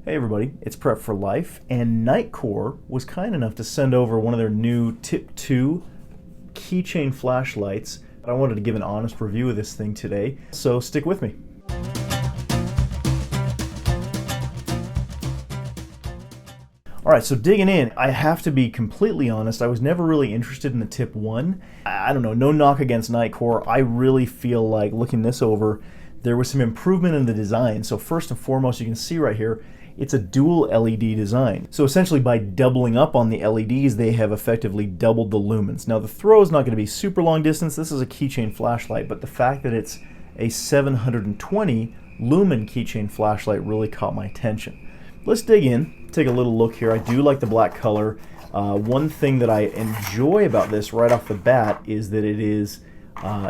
Hey everybody, it's Prep for Life, and Nitecore was kind enough to send over one of their new Tip2 keychain flashlights. I wanted to give an honest review of this thing today, so stick with me. Alright, so digging in, I have to be completely honest, I was never really interested in the Tip 1. I don't know, no knock against Nitecore. I really feel like, looking this over, there was some improvement in the design. So first and foremost, you can see right here, it's a dual LED design. So essentially by doubling up on the LEDs, they have effectively doubled the lumens. Now the throw is not going to be super long distance. This is a keychain flashlight, but the fact that it's a 720 lumen keychain flashlight really caught my attention. Let's dig in, take a little look here. I do like the black color. One thing that I enjoy about this right off the bat is that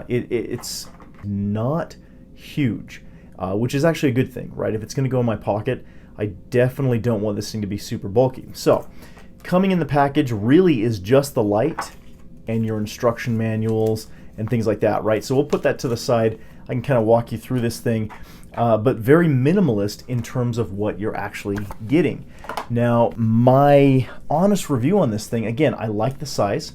it's not huge, which is actually a good thing, right? If it's going to go in my pocket, I definitely don't want this thing to be super bulky. So, coming in the package really is just the light and your instruction manuals and things like that, right? So we'll put that to the side. I can kind of walk you through this thing, but very minimalist in terms of what you're actually getting. Now, my honest review on this thing, again, I like the size.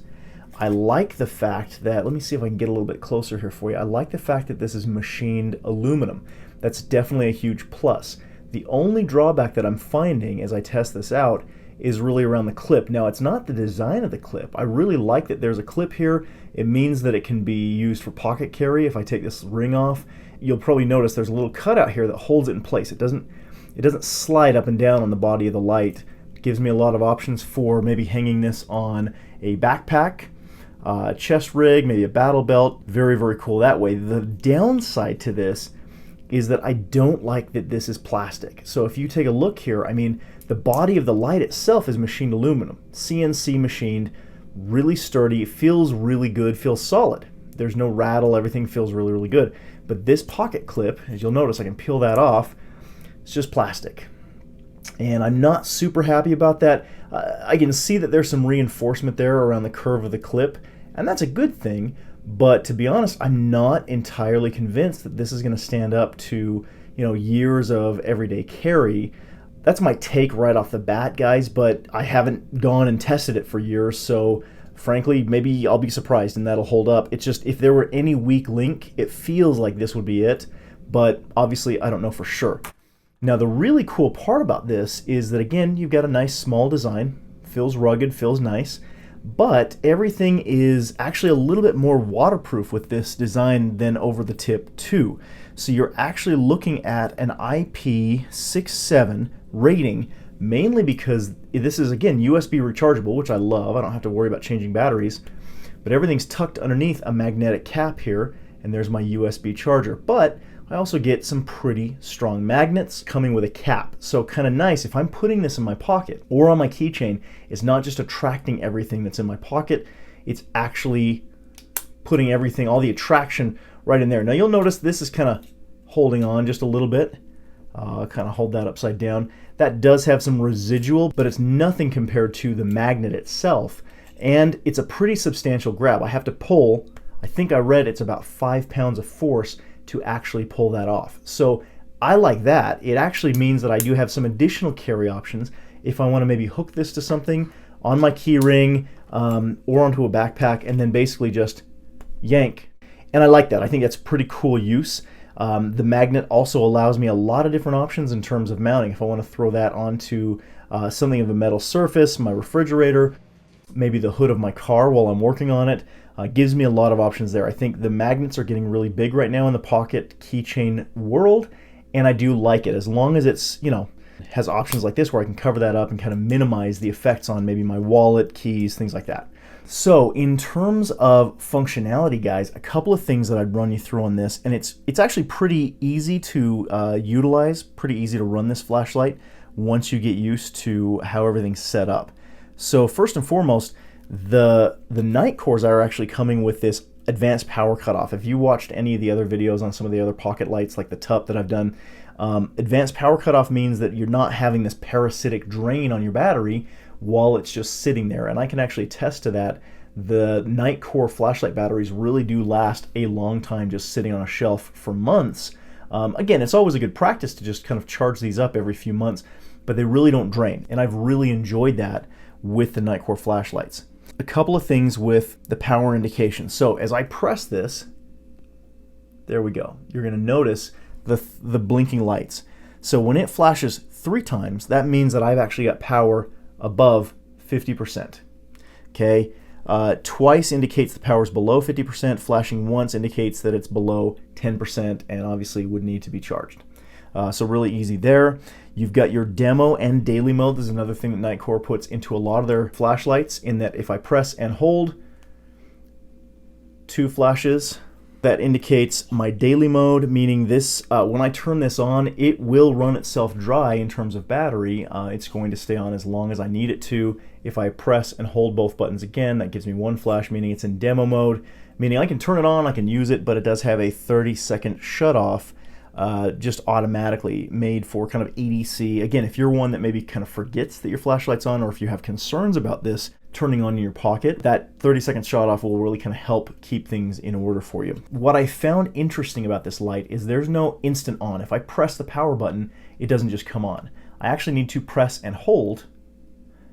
I like the fact that, let me see if I can get a little bit closer here for you. I like the fact that this is machined aluminum. That's definitely a huge plus. The only drawback that I'm finding as I test this out is really around the clip. Now, it's not the design of the clip. I really like that there's a clip here. It means that it can be used for pocket carry. If I take this ring off, you'll probably notice there's a little cutout here that holds it in place. It doesn't slide up and down on the body of the light. It gives me a lot of options for maybe hanging this on a backpack, chest rig, maybe a battle belt. Very, very cool that way. The downside to this is that I don't like that this is plastic. So if you take a look here, I mean, the body of the light itself is machined aluminum, CNC machined, really sturdy, feels really good, feels solid. There's no rattle, everything feels really, really good. But this pocket clip, as you'll notice, I can peel that off, it's just plastic. And I'm not super happy about that. I can see that there's some reinforcement there around the curve of the clip, and that's a good thing. But to be honest, I'm not entirely convinced that this is going to stand up to, years of everyday carry. That's my take right off the bat, guys, but I haven't gone and tested it for years, so frankly, maybe I'll be surprised and that'll hold up. It's just, if there were any weak link, it feels like this would be it, but obviously I don't know for sure. Now, the really cool part about this is that, again, you've got a nice small design, feels rugged, feels nice, but everything is actually a little bit more waterproof with this design than over the Tip 2. So you're actually looking at an IP67 rating, mainly because this is, again, USB rechargeable, which I love. I don't have to worry about changing batteries, but everything's tucked underneath a magnetic cap here, and there's my USB charger. But I also get some pretty strong magnets coming with a cap. So kind of nice, if I'm putting this in my pocket or on my keychain, it's not just attracting everything that's in my pocket, it's actually putting everything, all the attraction right in there. Now you'll notice this is kind of holding on just a little bit. Kind of hold that upside down. That does have some residual, but it's nothing compared to the magnet itself. And it's a pretty substantial grab. I have to pull, I think I read it's about 5 pounds of force to actually pull that off. So I like that. It actually means that I do have some additional carry options if I want to maybe hook this to something on my key ring or onto a backpack and then basically just yank. And I like that. I think that's pretty cool use. The magnet also allows me a lot of different options in terms of mounting. If I want to throw that onto something of a metal surface, my refrigerator, maybe the hood of my car while I'm working on it, gives me a lot of options there. I think the magnets are getting really big right now in the pocket keychain world, and I do like it as long as it's, has options like this where I can cover that up and kind of minimize the effects on maybe my wallet, keys, things like that. So in terms of functionality, guys, a couple of things that I'd run you through on this, and it's actually pretty easy to utilize, pretty easy to run this flashlight once you get used to how everything's set up. So first and foremost, the Nitecores are actually coming with this advanced power cutoff. If you watched any of the other videos on some of the other pocket lights like the TUP that I've done, advanced power cutoff means that you're not having this parasitic drain on your battery while it's just sitting there. And I can actually attest to that. The Nitecore flashlight batteries really do last a long time just sitting on a shelf for months Again, it's always a good practice to just kind of charge these up every few months, but they really don't drain. And I've really enjoyed that with the Nitecore flashlights. A couple of things with the power indication. So as I press this, there we go. You're going to notice the blinking lights. So when it flashes 3 times, that means that I've actually got power above 50%. Okay, twice indicates the power is below 50%. Flashing once indicates that it's below 10% and obviously would need to be charged. So really easy there. You've got your demo and daily mode. This is another thing that Nitecore puts into a lot of their flashlights, in that if I press and hold 2 flashes, that indicates my daily mode, meaning this, when I turn this on, it will run itself dry in terms of battery. It's going to stay on as long as I need it to. If I press and hold both buttons again, that gives me 1 flash, meaning it's in demo mode, meaning I can turn it on, I can use it, but it does have a 30-second shut-off, just automatically made for kind of EDC. Again, if you're one that maybe kind of forgets that your flashlight's on, or if you have concerns about this turning on in your pocket, that 30-second shut off will really kind of help keep things in order for you. What I found interesting about this light is there's no instant on. If I press the power button, it doesn't just come on. I actually need to press and hold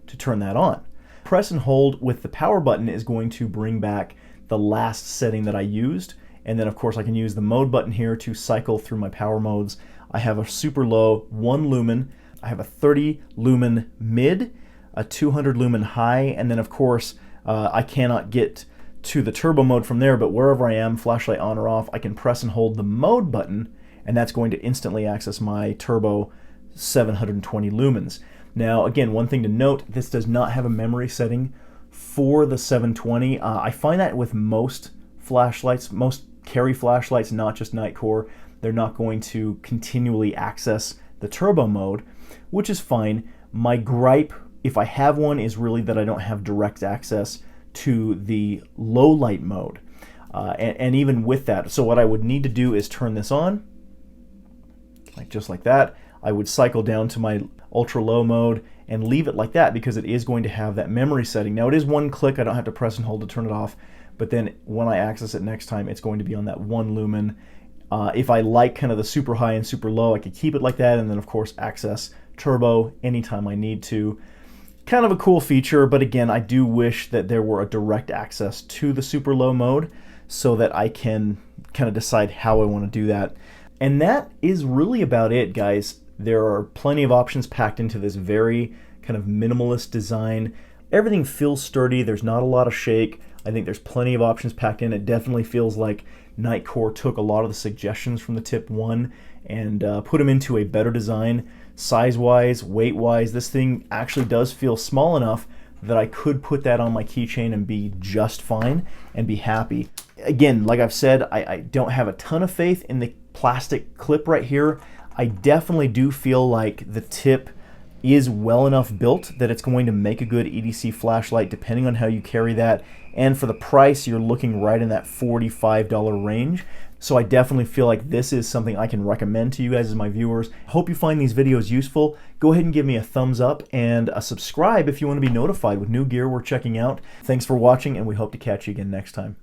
to turn that on. Press and hold with the power button is going to bring back the last setting that I used, and then of course I can use the mode button here to cycle through my power modes. I have a super low 1 lumen, I have a 30 lumen mid, a 200 lumen high, and then of course I cannot get to the turbo mode from there, but wherever I am, flashlight on or off, I can press and hold the mode button, and that's going to instantly access my turbo 720 lumens. Now again, one thing to note, this does not have a memory setting for the 720. I find that with most flashlights, most carry flashlights, not just Nitecore, they're not going to continually access the turbo mode, which is fine. My gripe, if I have one, is really that I don't have direct access to the low light mode. And even with that, so what I would need to do is turn this on, just like that. I would cycle down to my ultra low mode and leave it like that, because it is going to have that memory setting. Now it is 1 click, I don't have to press and hold to turn it off, but then when I access it next time, it's going to be on that 1 lumen. If I like kind of the super high and super low, I could keep it like that, and then of course access turbo anytime I need to. Kind of a cool feature, but again, I do wish that there were a direct access to the super low mode so that I can kind of decide how I want to do that. And that is really about it, guys. There are plenty of options packed into this very kind of minimalist design. Everything feels sturdy, there's not a lot of shake. I think there's plenty of options packed in. It definitely feels like Nitecore took a lot of the suggestions from the Tip1 and put them into a better design. Size-wise, weight-wise, this thing actually does feel small enough that I could put that on my keychain and be just fine and be happy. Again, like I've said, I don't have a ton of faith in the plastic clip right here. I definitely do feel like the tip is well enough built that it's going to make a good EDC flashlight depending on how you carry that. And for the price, you're looking right in that $45 range. So I definitely feel like this is something I can recommend to you guys as my viewers. Hope you find these videos useful. Go ahead and give me a thumbs up and a subscribe if you want to be notified with new gear we're checking out. Thanks for watching, and we hope to catch you again next time.